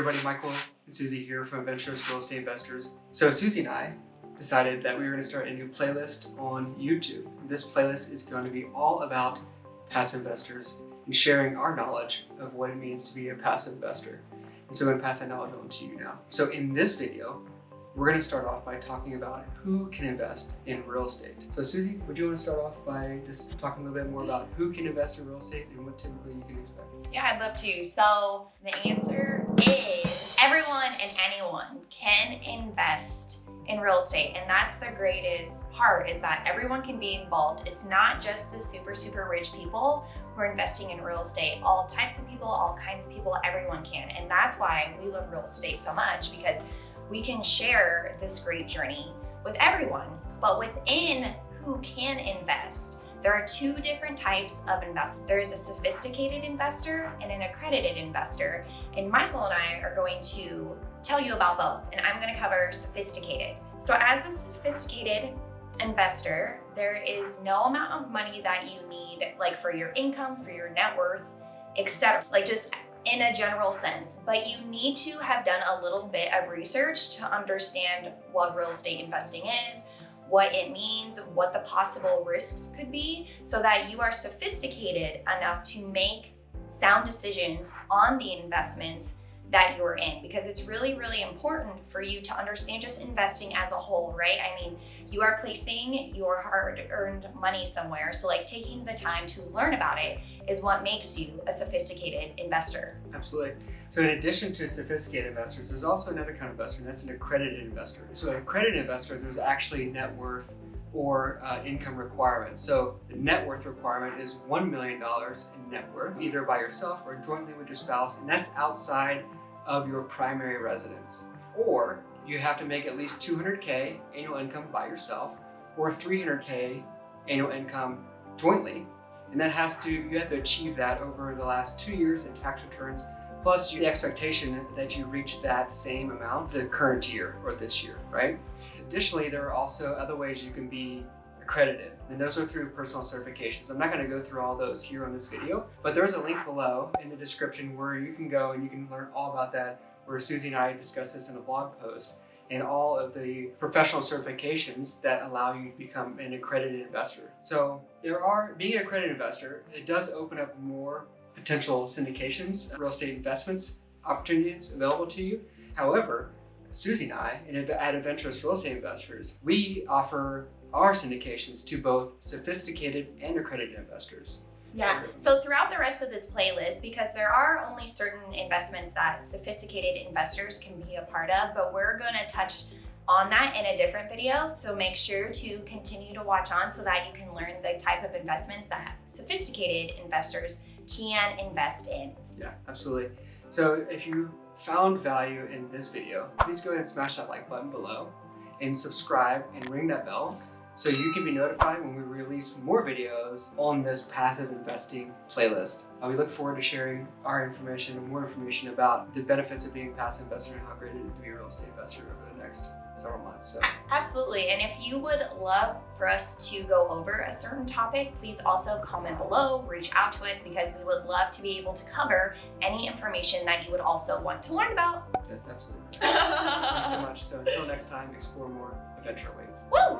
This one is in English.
everybody, Michael and Suzy here from Adventurous Real Estate Investors. So Suzy and I decided that we were going to start a new playlist on YouTube. This playlist is going to be all about passive investors and sharing our knowledge of what it means to be a passive investor. And so I'm going to pass that knowledge on to you now. So in this video, we're going to start off by talking about who can invest in real estate. So Suzy, would you want to start off by just talking a little bit more about who can invest in real estate and what typically you can expect? Yeah, I'd love to. So the answer is everyone and anyone can invest in real estate. And that's the greatest part, is that everyone can be involved. It's not just the super rich people who are investing in real estate. All types of people, all kinds of people, everyone can. And that's why we love real estate so much, because we can share this great journey with everyone. But within who can invest, there are two different types of investors. There is a sophisticated investor and an accredited investor. And Michael and I are going to tell you about both, and I'm going to cover sophisticated. So as a sophisticated investor, there is no amount of money that you need, like for your income, for your net worth, etc. Like just in a general sense, but you need to have done a little bit of research to understand what real estate investing is, what it means, what the possible risks could be, so that you are sophisticated enough to make sound decisions on the investments that you're in, because it's really important for you to understand just investing as a whole, right? I mean, you are placing your hard-earned money somewhere, so like taking the time to learn about it is what makes you a sophisticated investor. Absolutely. So in addition to sophisticated investors, there's also another kind of investor, and that's an accredited investor. So an accredited investor, there's actually net worth or income requirements. So the net worth requirement is $1 million in net worth, either by yourself or jointly with your spouse, and that's outside of your primary residence. Or you have to make at least $200K annual income by yourself, or $300K annual income jointly. And you have to achieve that over the last 2 years in tax returns, plus the expectation that you reach that same amount the current year or this year, right? Additionally, there are also other ways you can be accredited, and those are through personal certifications. I'm not going to go through all those here on this video, but there's a link below in the description where you can go and you can learn all about that, where Suzy and I discuss this in a blog post, and all of the professional certifications that allow you to become an accredited investor. So being an accredited investor, it does open up more potential syndications, real estate investments, opportunities available to you. However, Suzy and I, at Adventurous Real Estate Investors, we offer our syndications to both sophisticated and accredited investors. Yeah, so throughout the rest of this playlist, because there are only certain investments that sophisticated investors can be a part of, but we're going to touch on that in a different video. So make sure to continue to watch on so that you can learn the type of investments that sophisticated investors can invest in. Yeah, absolutely. So if you found value in this video, please go ahead and smash that like button below and subscribe and ring that bell so you can be notified when we release more videos on this passive investing playlist. We look forward to sharing our information and more information about the benefits of being a passive investor and how great it is to be a real estate investor over the next several months. So. Absolutely, and if you would love for us to go over a certain topic, please also comment below, reach out to us, because we would love to be able to cover any information that you would also want to learn about. That's absolutely right. Thanks so much. So until next time, explore more, adventure awaits. Woo!